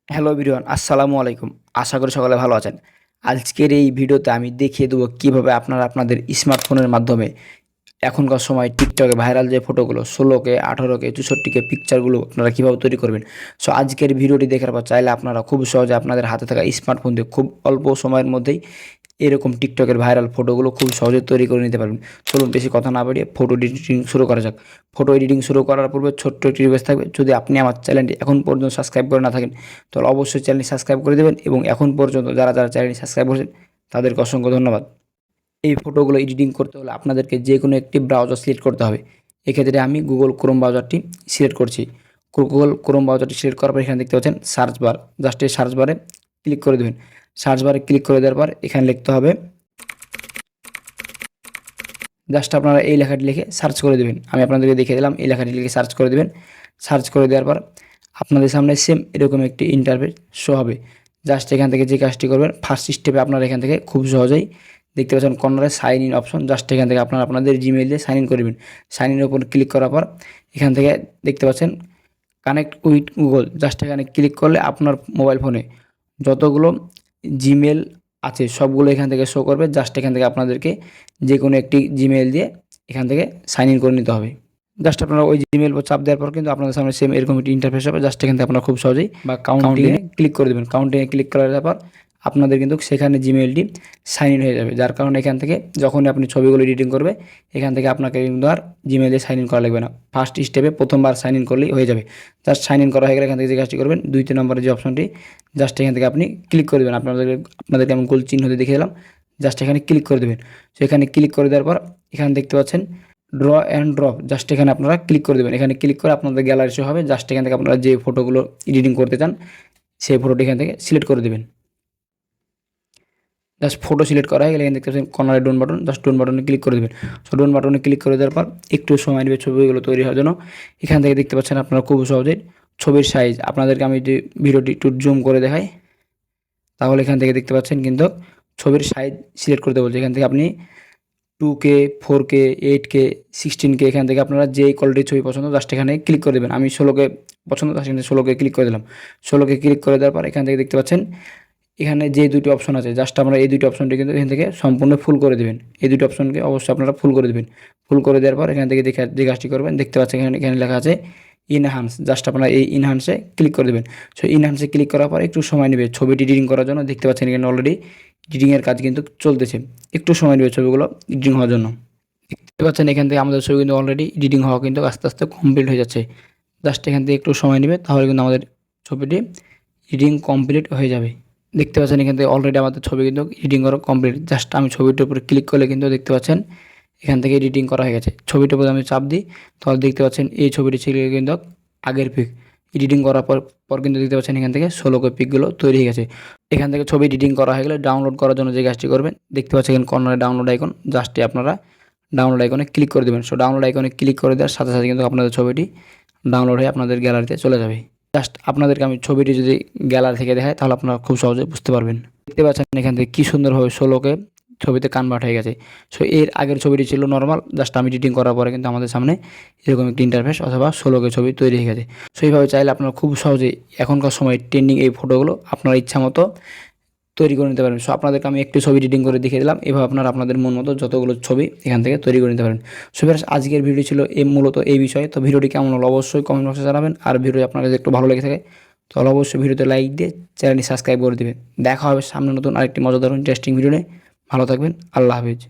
Hello everyone, আসসালামু আলাইকুম। আশা করি সকলে ভালো আছেন। আজকের এই ভিডিওতে আমি দেখিয়ে দেবো কীভাবে আপনারা আপনাদের স্মার্টফোনের মাধ্যমে এখনকার সময় টিকটকে ভাইরাল যে ফটোগুলো 16K 18K 64K পিকচারগুলো আপনারা কীভাবে তৈরি করবেন। সো আজকের ভিডিওটি দেখার পর চাইলে আপনারা খুব সহজে আপনাদের হাতে থাকা স্মার্টফোন দিয়ে খুব অল্প সময়ের মধ্যেই এরকম টিকটকের ভাইরাল ফটোগুলো খুব সহজে তৈরি করে নিতে পারবেন। চলুন বেশি কথা না বাড়িয়ে ফটো এডিটিং শুরু করা যাক। ফটো এডিটিং শুরু করার পূর্বে ছোট্ট একটি রিকোয়েস্ট থাকবে, যদি আপনি আমার চ্যানেলটি এখন পর্যন্ত সাবস্ক্রাইব করে না থাকেন তাহলে অবশ্যই চ্যানেলটি সাবস্ক্রাইব করে দেবেন, এবং এখন পর্যন্ত যারা চ্যানেলটি সাবস্ক্রাইব করেছেন তাদেরকে অসংখ্য ধন্যবাদ। এই ফটোগুলো এডিটিং করতে হলে আপনাদেরকে যে কোনো একটি ব্রাউজার সিলেক্ট করতে হবে। এক্ষেত্রে আমি গুগল ক্রোম ব্রাউজারটি সিলেক্ট করছি। গুগল ক্রোম ব্রাউজারটি সিলেক্ট করার পর এখানে দেখতে পাচ্ছেন সার্চ বার, জাস্ট এই সার্চ বারে ক্লিক করে দেবেন। সার্চ বারে ক্লিক করে দেওয়ার পর এখানে লিখতে হবে, জাস্ট আপনারা এই লেখাটি লিখে সার্চ করে দেবেন। আমি আপনাদেরকে দেখিয়ে দিলাম, এই লেখাটি লিখে সার্চ করে দেবেন। সার্চ করে দেওয়ার পর আপনাদের সামনে সেম এরকম একটি ইন্টারফেস শো হবে। জাস্ট এখান থেকে যে কাজটি করবেন, ফার্স্ট স্টেপে আপনারা এখান থেকে খুব সহজেই দেখতে পাচ্ছেন কর্নারে সাইন ইন অপশন। জাস্ট এখান থেকে আপনারা আপনাদের জিমেইল দিয়ে সাইন ইন করবেন। সাইন ইনের উপর ক্লিক করার পর এখান থেকে দেখতে পাচ্ছেন কানেক্ট উইথ গুগল। জাস্ট এখানে ক্লিক করলে আপনার মোবাইল ফোনে যতগুলো জিমেল আছে সবগুলো এখান থেকে শো করবে। জাস্ট এখান থেকে আপনাদেরকে যে কোনো একটি জিমেইল দিয়ে এখান থেকে সাইন ইন করে নিতে হবে। জাস্ট আপনারা ওই জিমেইল পর চাপ দেওয়ার পর কিন্তু আপনাদের সামনে সেম এরকম একটি ইন্টারফেস হবে। জাস্ট এখান থেকে আপনারা খুব সহজেই বা কাউন্টিংয়ে ক্লিক করে দেবেন। কাউন্টিংয়ে ক্লিক করার পর আপনাদের কিন্তু সেখানে জিমেইলটি সাইন ইন হয়ে যাবে। যার কারণে এখান থেকে যখনই আপনি ছবিগুলো এডিটিং করবে এখান থেকে আপনাকে কিন্তু আর জিমেইলে সাইন ইন করা লাগবে না। ফার্স্ট স্টেপে প্রথমবার সাইন ইন করলেই হয়ে যাবে। জাস্ট সাইন ইন করা হয়ে গেলে এখান থেকে যে কাজটি করবেন, 2 নম্বরের যে অপশনটি, জাস্ট এখান থেকে আপনি ক্লিক করে দেবেন। আপনাদেরকে আমি গোল চিহ্ন দিয়ে দেখিয়ে দিলাম। জাস্ট এখানে ক্লিক করে দেবেন। সো এখানে ক্লিক করে দেওয়ার পর এখানে দেখতে পাচ্ছেন ড্র অ্যান্ড ড্রপ। জাস্ট এখানে আপনারা ক্লিক করে দেবেন। এখানে ক্লিক করে আপনাদের গ্যালারি শো হবে। জাস্ট এখান থেকে আপনারা যে ফটোগুলো এডিটিং করতে চান সেই ফটোটি এখান থেকে সিলেক্ট করে দেবেন। জাস্ট ফটো সিলেক্ট করা হয়ে গেলে এখানে দেখতে পাচ্ছেন কর্নারে ডোন বাটন, জাস্ট ডোন বাটনে ক্লিক করে দেবেন। সো ডোন বাটনে ক্লিক করে দেওয়ার পর একটু সময় নেবে ছবিগুলো তৈরি হওয়ার জন্য। এখান থেকে দেখতে পাচ্ছেন আপনারা খুব সহজেই ছবির সাইজ, আপনাদেরকে আমি যে ভিডিওটি একটু জুম করে দেখাই তাহলে এখান থেকে দেখতে পাচ্ছেন কিন্তু ছবির সাইজ সিলেক্ট করতে বলছে। এখান থেকে আপনি 2K 4K 8K 16K এখান থেকে আপনারা যেই কোয়ালিটির ছবি পছন্দ জাস্ট এখানে ক্লিক করে দেবেন। আমি 16K পছন্দ, জাস্ট এখানে 16K ক্লিক করে দিলাম। 16K ক্লিক করে দেওয়ার পর এখান থেকে দেখতে পাচ্ছেন এখানে যে দুটি অপশন আছে, জাস্ট আমরা এই দুটি অপশনটি কিন্তু এখান থেকে সম্পূর্ণ ফুল করে দেবেন। এই দুটি অপশনকে অবশ্যই আপনারা ফুল করে দেবেন। ফুল করে দেওয়ার পর এখান থেকে যে কাজটি করবেন, দেখতে পাচ্ছেন এখানে লেখা আছে ইনহ্যান্স। জাস্ট আপনারা এই ইনহ্যান্সে ক্লিক করে দেবেন। সো ইনহ্যান্সে ক্লিক করার পর একটু সময় নেবে ছবিটি এডিটিং করার জন্য। দেখতে পাচ্ছেন এখানে অলরেডি এডিটিংয়ের কাজ কিন্তু চলতেছে। একটু সময় নেবে ছবিগুলো এডিটিং হওয়ার জন্য। দেখতে পাচ্ছেন এখান থেকে আমাদের ছবি কিন্তু অলরেডি এডিটিং হওয়া কিন্তু আস্তে আস্তে কমপ্লিট হয়ে যাচ্ছে। জাস্ট এখান থেকে একটু সময় নেবে, তাহলে কিন্তু আমাদের ছবিটি এডিটিং কমপ্লিট হয়ে যাবে। দেখতে পাচ্ছেন এখান থেকে অলরেডি আমাদের ছবি কিন্তু এডিটিং করা কমপ্লিট। জাস্ট আমি ছবিটার উপরে ক্লিক করলে কিন্তু দেখতে পাচ্ছেন এখান থেকে এডিটিং করা হয়ে গেছে। ছবিটার উপরে আমি চাপ দিই তাহলে দেখতে পাচ্ছেন এই ছবিটি ছিল কিন্তু আগের পিক। এডিটিং করার পর কিন্তু দেখতে পাচ্ছেন এখান থেকে 16K পিকগুলো তৈরি হয়ে গেছে। এখান থেকে ছবি এডিটিং করা হয়ে গেলে ডাউনলোড করার জন্য যে কাজটি করবেন, দেখতে পাচ্ছেন এখানে কর্নারে ডাউনলোড আইকন, জাস্ট আপনারা ডাউনলোড আইকনে ক্লিক করে দেবেন। সো ডাউনলোড আইকনে ক্লিক করে দেওয়ার সাথে সাথে কিন্তু আপনাদের ছবিটি ডাউনলোড হয়ে আপনাদের গ্যালারিতে চলে যাবে। জাস্ট আপনাদেরকে আমি ছবিটি যদি গ্যালারি থেকে দেখাই তাহলে আপনারা খুব সহজে বুঝতে পারবেন। দেখতে পাচ্ছেন এখান থেকে কী সুন্দরভাবে 16K ছবিতে কনভার্ট হয়ে গেছে। সো এর আগের ছবিটি ছিল নর্মাল, জাস্ট আমি এডিটিং করার পরে কিন্তু আমাদের সামনে এরকম একটি ইন্টারফেস অথবা 16K ছবি তৈরি হয়ে গেছে। সো এইভাবে চাইলে আপনারা খুব সহজেই এখনকার সময় ট্রেন্ডিং এই ফটোগুলো আপনার ইচ্ছা মতো তৈরি করে নিতে পারবেন। সো আপনাদেরকে আমি একটি ছবি এডিটিং করে দেখিয়ে দিলাম। এভাবে আপনারা আপনাদের মন মতো যতগুলো ছবি এখান থেকে তৈরি করে নিতে পারেন। সো আজকের ভিডিও ছিল মূলত এই বিষয়ে। তো ভিডিওটি কেমন হলো অবশ্যই কমেন্ট বক্সে জানাবেন। আর ভিডিও আপনার কাছে একটু ভালো লেগে থাকে তাহলে অবশ্যই ভিডিওতে লাইক দিয়ে চ্যানেলটি সাবস্ক্রাইব করে দেবেন। দেখা হবে সামনে নতুন আরেকটি মজাদার ইন্টারেস্টিং ভিডিও নিয়ে। ভালো থাকবেন। আল্লাহ হাফেজ।